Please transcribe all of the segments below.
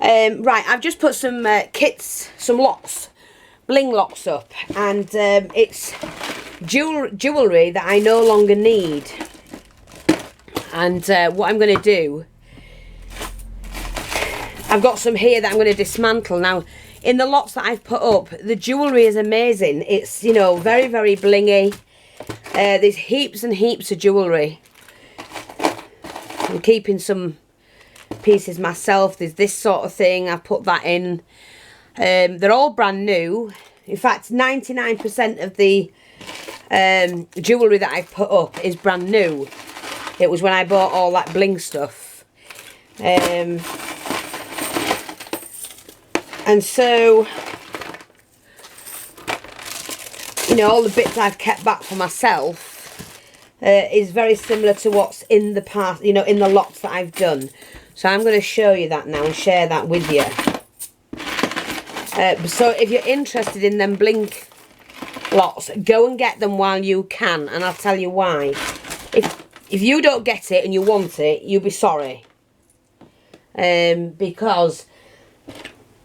Right, I've just put some kits, some lots, bling lots up, and it's jewellery that I no longer need. And what I'm going to do, I've got some here that I'm going to dismantle. Now, in the lots that I've put up, the jewellery is amazing. It's, you know, very, very blingy. There's heaps and heaps of jewellery. I'm keeping some pieces myself. There's this sort of thing. I've put that in. They're all brand new. In fact, 99% of the jewellery that I've put up is brand new. It was when I bought all that bling stuff. And so, you know, all the bits I've kept back for myself is very similar to what's in the past, you know, in the lots that I've done. So I'm going to show you that now and share that with you. So if you're interested in them bling lots, go and get them while you can, and I'll tell you why. If you don't get it and you want it, you'll be sorry. Because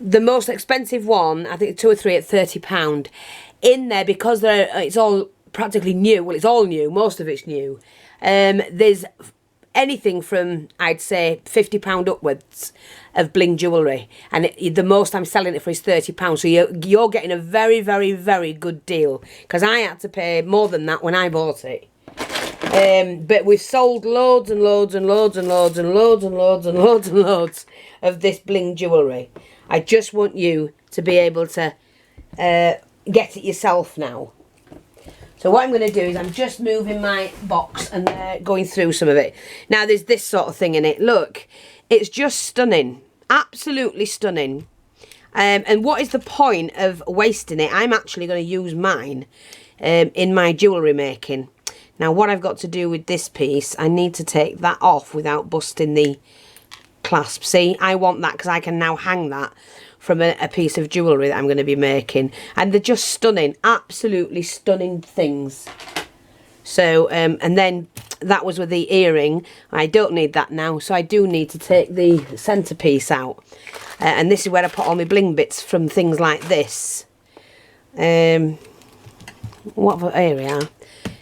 the most expensive one, I think 2 or 3 at £30. In there, because it's all practically new. Well, it's all new. Most of it's new. There's anything from, I'd say, £50 upwards of bling jewellery, and the most I'm selling it for is £30. So you're getting a very, very, very good deal, because I had to pay more than that when I bought it. But we've sold loads and loads and loads and loads and loads and loads and loads and loads of this bling jewellery. I just want you to be able to get it yourself now. So what I'm going to do is I'm just moving my box and going through some of it. Now there's this sort of thing in it. Look, it's just stunning. Absolutely stunning. And what is the point of wasting it? I'm actually going to use mine in my jewellery making. Now what I've got to do with this piece, I need to take that off without busting the clasp. See, I want that because I can now hang that from a piece of jewellery that I'm going to be making. And they're just stunning, absolutely stunning things. So, and then that was with the earring. I don't need that now, so I do need to take the centrepiece out. And this is where I put all my bling bits from things here we are.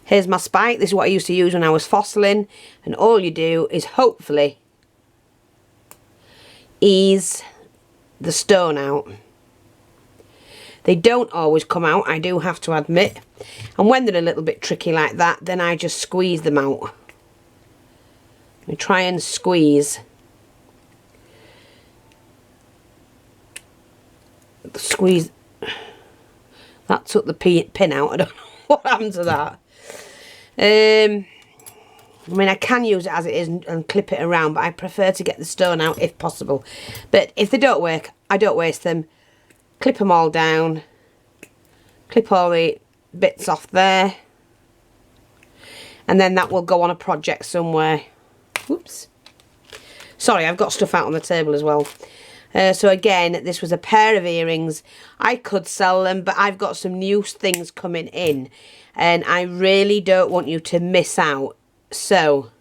Here's my spike. This is what I used to use when I was fossiling. And all you do is hopefully ease the stone out. They don't always come out, I do have to admit. And when they're a little bit tricky like that, then I just squeeze them out. I try and squeeze. Squeeze. That took the pin out. I don't know what happened to that. I mean, I can use it as it is and clip it around, but I prefer to get the stone out if possible. But if they don't work, I don't waste them. Clip them all down. Clip all the bits off there. And then that will go on a project somewhere. Whoops. Sorry, I've got stuff out on the table as well. So again, this was a pair of earrings. I could sell them, but I've got some new things coming in. And I really don't want you to miss out. So,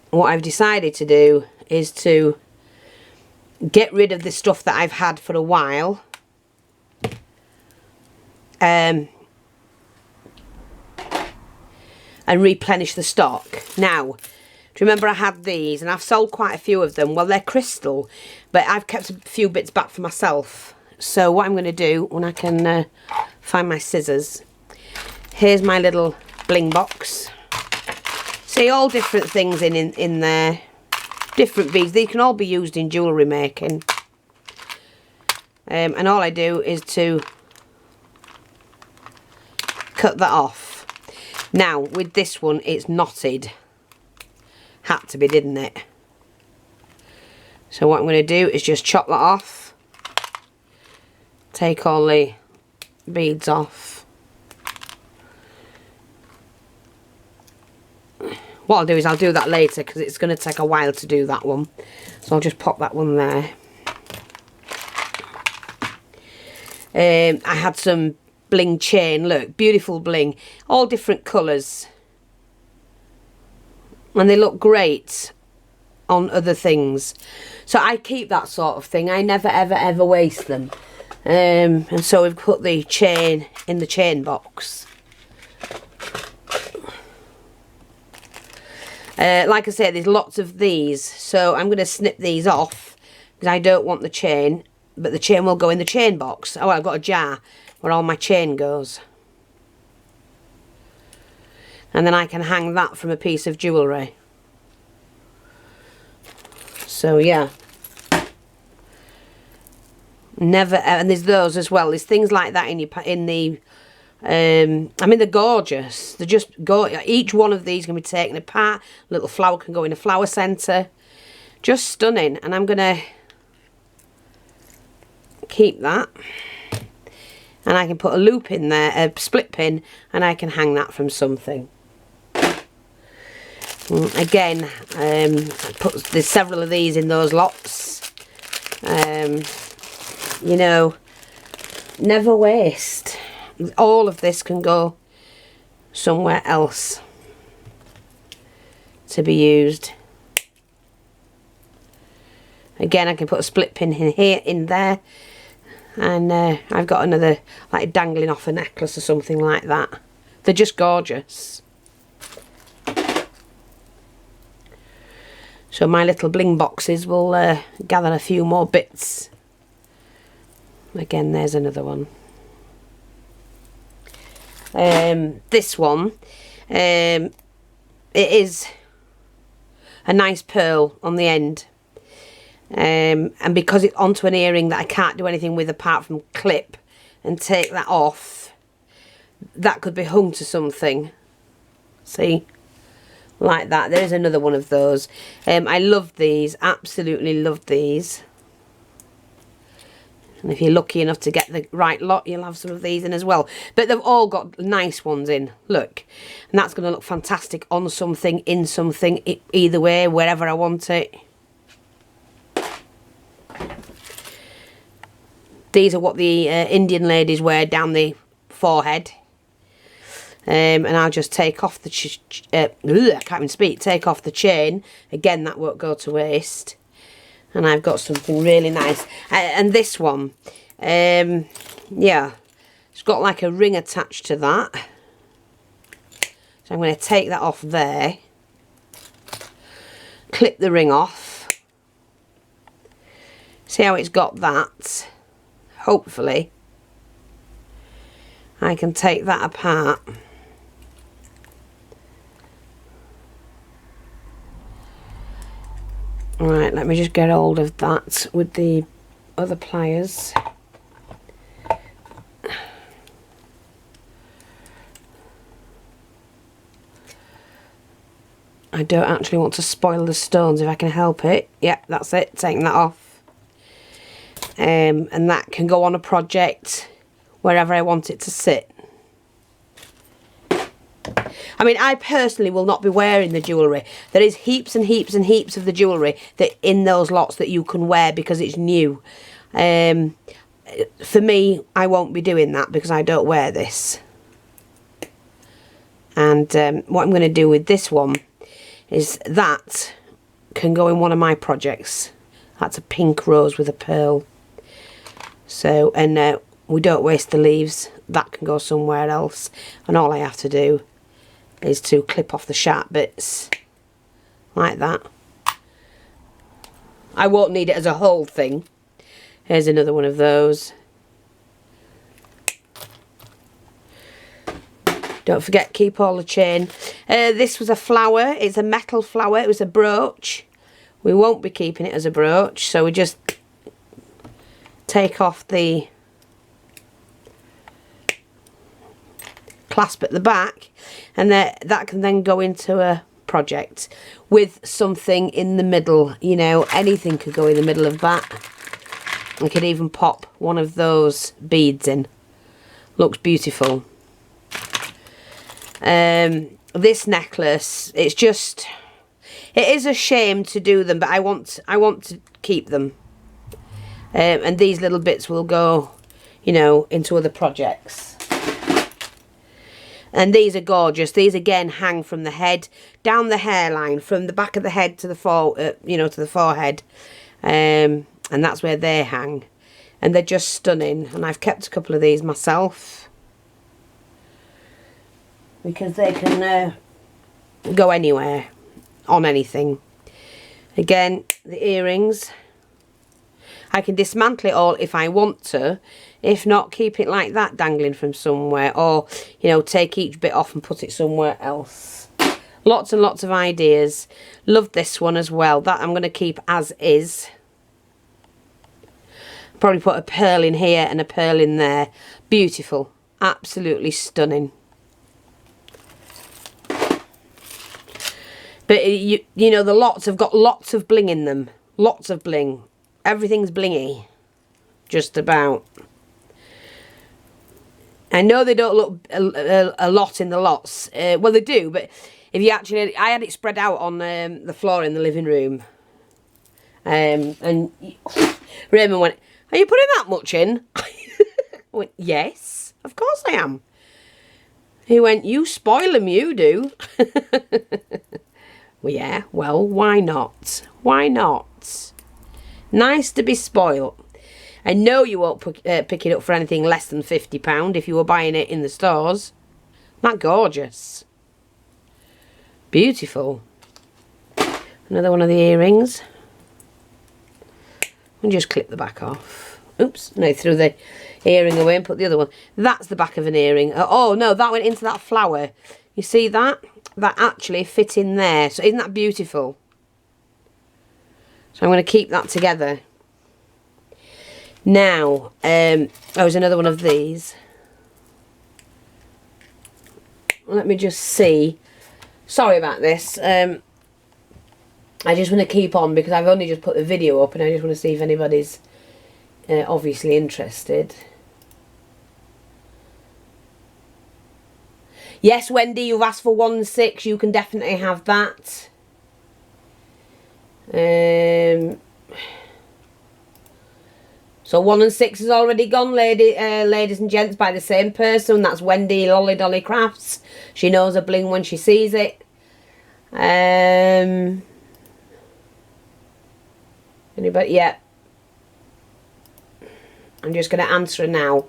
what I've decided to do is to get rid of the stuff that I've had for a while. And replenish the stock. Now, do you remember I had these, and I've sold quite a few of them? Well, they're crystal, but I've kept a few bits back for myself. So what I'm going to do, when I can find my scissors, here's my little bling box. See, all different things in there. Different beads. They can all be used in jewellery making. And all I do is to cut that off. Now, with this one, it's knotted. Had to be, didn't it? So what I'm going to do is just chop that off. Take all the beads off. What I'll do is I'll do that later because it's going to take a while to do that one. So I'll just pop that one there. I had some bling chain. Look, beautiful bling. All different colours. And they look great on other things. So I keep that sort of thing. I never ever waste them. And so we've put the chain in the chain box. Like I said, there's lots of these, so I'm going to snip these off because I don't want the chain, but the chain will go in the chain box. Oh, I've got a jar where all my chain goes. And then I can hang that from a piece of jewellery. So yeah. Never, and there's those as well. There's things like that in the I mean, they're gorgeous. They're just each one of these can be taken apart. A little flower can go in a flower centre. Just stunning. And I'm gonna keep that, and I can put a loop in there, a split pin, and I can hang that from something. Again, there's several of these in those lots. You know, never waste. All of this can go somewhere else to be used. Again, I can put a split pin in here, in there, and I've got another like dangling off a necklace or something like that. They're just gorgeous. So my little bling boxes will gather a few more bits. Again, there's another one. This one, it is a nice pearl on the end, and because it's onto an earring that I can't do anything with apart from clip and take that off, that could be hung to something. See, like that. There's another one of those. I love these, absolutely love these. And if you're lucky enough to get the right lot, you'll have some of these in as well. But they've all got nice ones in, look. And that's going to look fantastic on something, in something, either way, wherever I want it. These are what the Indian ladies wear down the forehead. And I'll just take off the, I can't even speak, take off the chain. Again, that won't go to waste. And I've got something really nice. And this one, yeah, it's got like a ring attached to that. So I'm going to take that off there. Clip the ring off. See how it's got that? Hopefully, I can take that apart. Right, let me just get hold of that with the other pliers. I don't actually want to spoil the stones if I can help it. Yep, that's it, taking that off. And that can go on a project wherever I want it to sit. I mean, I personally will not be wearing the jewellery. There is heaps and heaps and heaps of the jewellery that in those lots that you can wear because it's new. For me, I won't be doing that because I don't wear this. And what I'm going to do with this one is that can go in one of my projects. That's a pink rose with a pearl. So, and we don't waste the leaves. That can go somewhere else. And all I have to do is to clip off the sharp bits like that. I won't need it as a whole thing. Here's another one of those. Don't forget, keep all the chain. This was a flower. It's a metal flower. It was a brooch. We won't be keeping it as a brooch, so we just take off the clasp at the back, and that can then go into a project with something in the middle. You know, anything could go in the middle of that. I could even pop one of those beads in. Looks beautiful. This necklace, it's just, it is a shame to do them, but I want to keep them. And these little bits will go, you know, into other projects. And these are gorgeous. These again hang from the head down the hairline, from the back of the head to the you know, to the forehead, and that's where they hang, and they're just stunning. And I've kept a couple of these myself because they can go anywhere on anything. Again, the earrings, I can dismantle it all if I want to. If not, keep it like that dangling from somewhere, or, you know, take each bit off and put it somewhere else. Lots and lots of ideas. Love this one as well. That I'm going to keep as is. Probably put a pearl in here and a pearl in there. Beautiful. Absolutely stunning. But you know, the lots have got lots of bling in them. Lots of bling. Everything's blingy. Just about. I know they don't look a lot in the lots. Well, they do, but if you actually... I had it spread out on the floor in the living room. And Raymond went, "Are you putting that much in?" I went, "Yes, of course I am." He went, "You spoil them, you do." Well, yeah, well, why not? Why not? Nice to be spoilt. I know you won't pick it up for anything less than £50 if you were buying it in the stores. Isn't that gorgeous? Beautiful. Another one of the earrings. And just clip the back off. Oops, no, threw the earring away and put the other one. That's the back of an earring. Oh, no, that went into that flower. You see that? That actually fit in there. So isn't that beautiful? So I'm going to keep that together. Now, there's another one of these. Let me just see. Sorry about this. I just want to keep on because I've only just put the video up and I just want to see if anybody's obviously interested. Yes, Wendy, you've asked for 1 and 6. You can definitely have that. So 1 and 6 has already gone, ladies and gents, by the same person. That's Wendy Lolly Dolly Crafts. She knows a bling when she sees it. Anybody? Yeah. I'm just going to answer her now.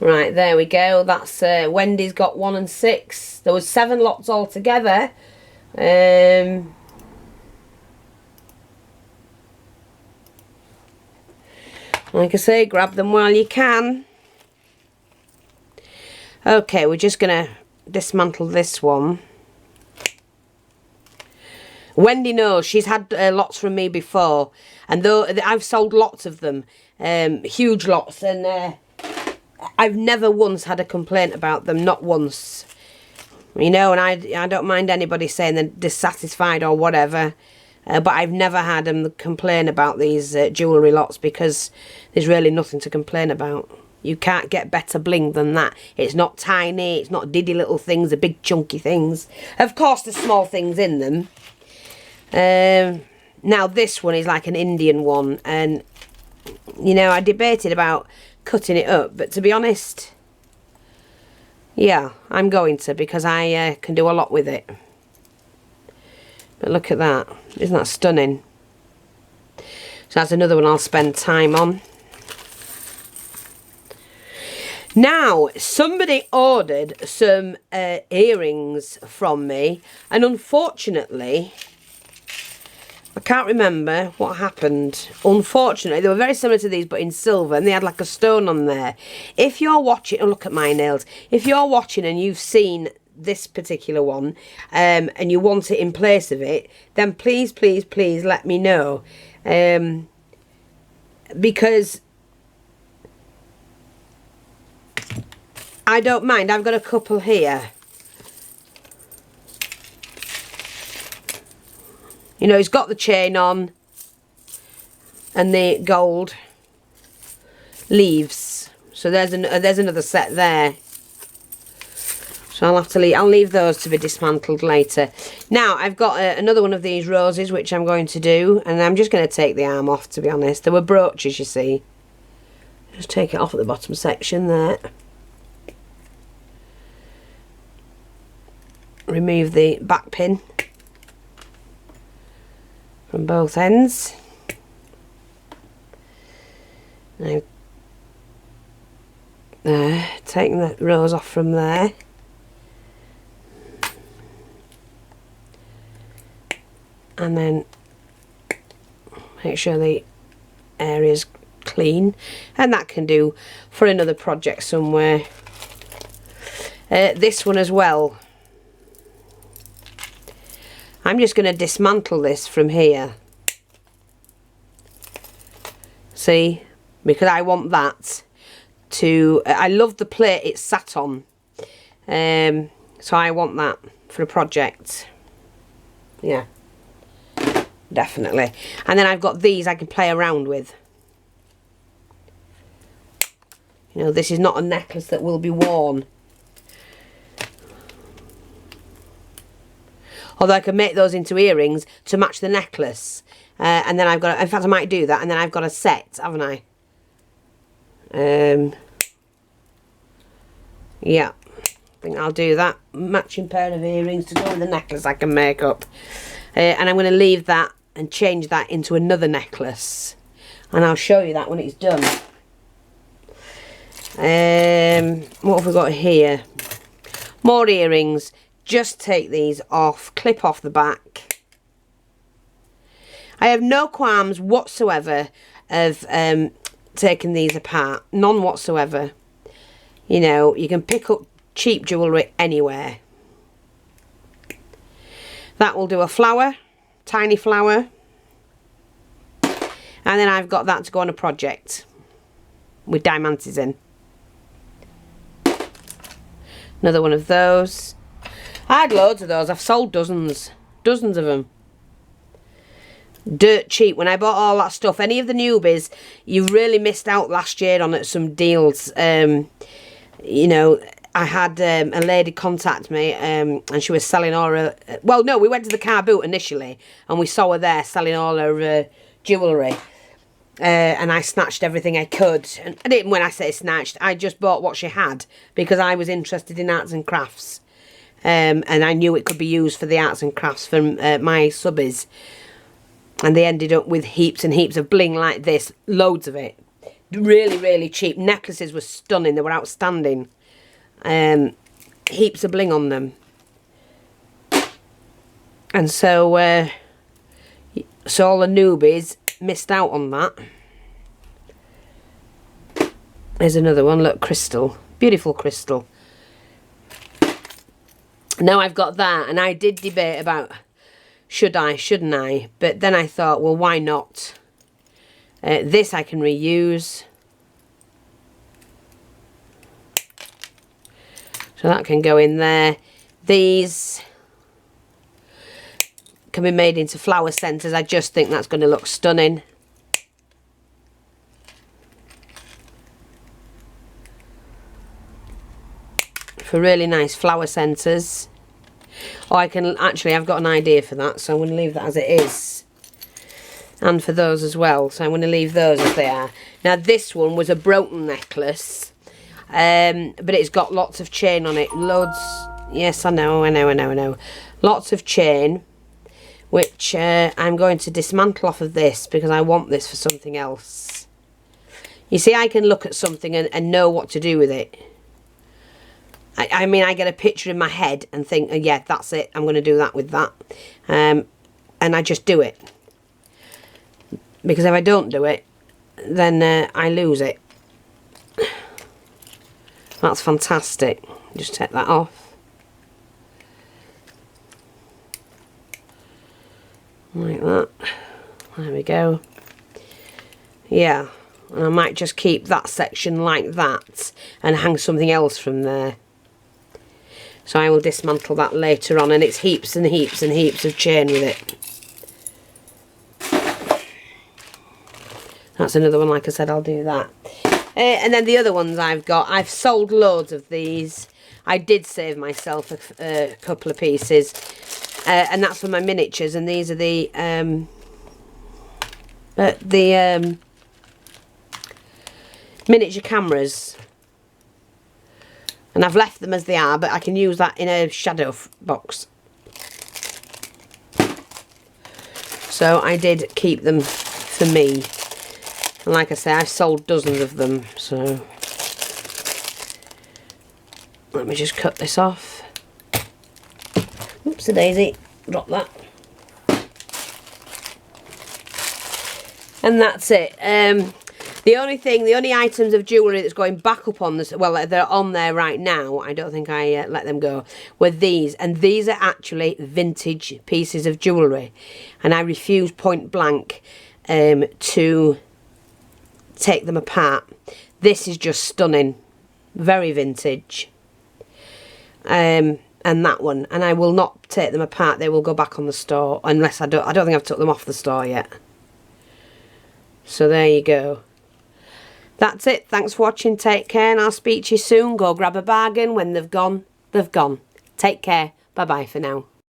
Right, there we go. That's Wendy's got 1 and 6. There was 7 lots altogether. Like I say, grab them while you can. Okay, we're just going to dismantle this one. Wendy knows. She's had lots from me before. And though I've sold lots of them, huge lots, and I've never once had a complaint about them, not once. You know, and I don't mind anybody saying they're dissatisfied or whatever. But I've never had them complain about these jewellery lots because there's really nothing to complain about. You can't get better bling than that. It's not tiny, it's not diddy little things, the big chunky things. Of course there's small things in them. Now this one is like an Indian one, and you know, I debated about cutting it up, but to be honest, yeah, I'm going to, because I can do a lot with it. But look at that. Isn't that stunning? So that's another one I'll spend time on. Now, somebody ordered some earrings from me, and unfortunately, I can't remember what happened. Unfortunately, they were very similar to these, but in silver, and they had like a stone on there. If you're watching, oh, look at my nails. If you're watching and you've seen this particular one, and you want it in place of it, then please, please, please let me know. Because I don't mind. I've got a couple here. You know, it's got the chain on and the gold leaves. So there's another set there. So So I'll leave those to be dismantled later. Now I've got another one of these roses which I'm going to do, and I'm just going to take the arm off, to be honest. There were brooches, you see. Just take it off at the bottom section there. Remove the back pin from both ends. Now taking the rose off from there. And then make sure the area's clean, and that can do for another project somewhere. This one as well, I'm just going to dismantle this from here, see, because I want that to, I love the plate it's sat on, so I want that for a project, yeah. Definitely. And then I've got these I can play around with. You know, this is not a necklace that will be worn. Although I can make those into earrings to match the necklace. And then I've got, in fact I might do that, and then I've got a set, haven't I? Yeah. I think I'll do that. Matching pair of earrings to go with the necklace I can make up. And I'm going to leave that and change that into another necklace, and I'll show you that when it's done. What have we got here? More earrings. Just take these off, clip off the back. I have no qualms whatsoever of taking these apart, none whatsoever. You know, you can pick up cheap jewellery anywhere. That will do a flower, tiny flower, and then I've got that to go on a project with diamantes in. Another one of those. I had loads of those. I've sold dozens of them. Dirt cheap. When I bought all that stuff, any of the newbies, you really missed out last year on some deals. You know, I had a lady contact me, and she was selling all her... Well, no, we went to the car boot initially, and we saw her there selling all her jewellery. And I snatched everything I could. And I didn't, when I say snatched, I just bought what she had, because I was interested in arts and crafts. And I knew it could be used for the arts and crafts for my subbies. And they ended up with heaps and heaps of bling like this. Loads of it. Really, really cheap. Necklaces were stunning. They were outstanding. Heaps of bling on them. And so all the newbies missed out on that. There's another one. Look, crystal. Beautiful crystal. Now I've got that, and I did debate about should I, shouldn't I, but then I thought, well, why not? This I can reuse. So that can go in there. These can be made into flower centres. I just think that's going to look stunning. For really nice flower centres. Or I can, actually, I've got an idea for that, so I'm going to leave that as it is. And for those as well, so I'm going to leave those as they are. Now this one was a broken necklace, but it's got lots of chain on it. Loads, yes, I know. Lots of chain, which I'm going to dismantle off of this, because I want this for something else. You see, I can look at something and know what to do with it. I mean, I get a picture in my head and think, oh, yeah, that's it. I'm going to do that with that. And I just do it. Because if I don't do it, then I lose it. That's fantastic. Just take that off. Like that. There we go. Yeah. And I might just keep that section like that and hang something else from there. So I will dismantle that later on, and it's heaps and heaps and heaps of chain with it. That's another one, like I said, I'll do that. And then the other ones I've sold loads of these. I did save myself a couple of pieces. And that's for my miniatures. And these are the miniature cameras. And I've left them as they are, but I can use that in a shadow box. So I did keep them for me. And like I say, I've sold dozens of them, so let me just cut this off. Oopsie daisy, drop that. And that's it. The only items of jewellery that's going back up on this, well, they're on there right now, I don't think I let them go, were these. And these are actually vintage pieces of jewellery. And I refuse point blank to take them apart. This is just stunning. Very vintage. And that one. And I will not take them apart. They will go back on the store. Unless I don't think I've took them off the store yet. So there you go. That's it. Thanks for watching. Take care, and I'll speak to you soon. Go grab a bargain. When they've gone, they've gone. Take care. Bye-bye for now.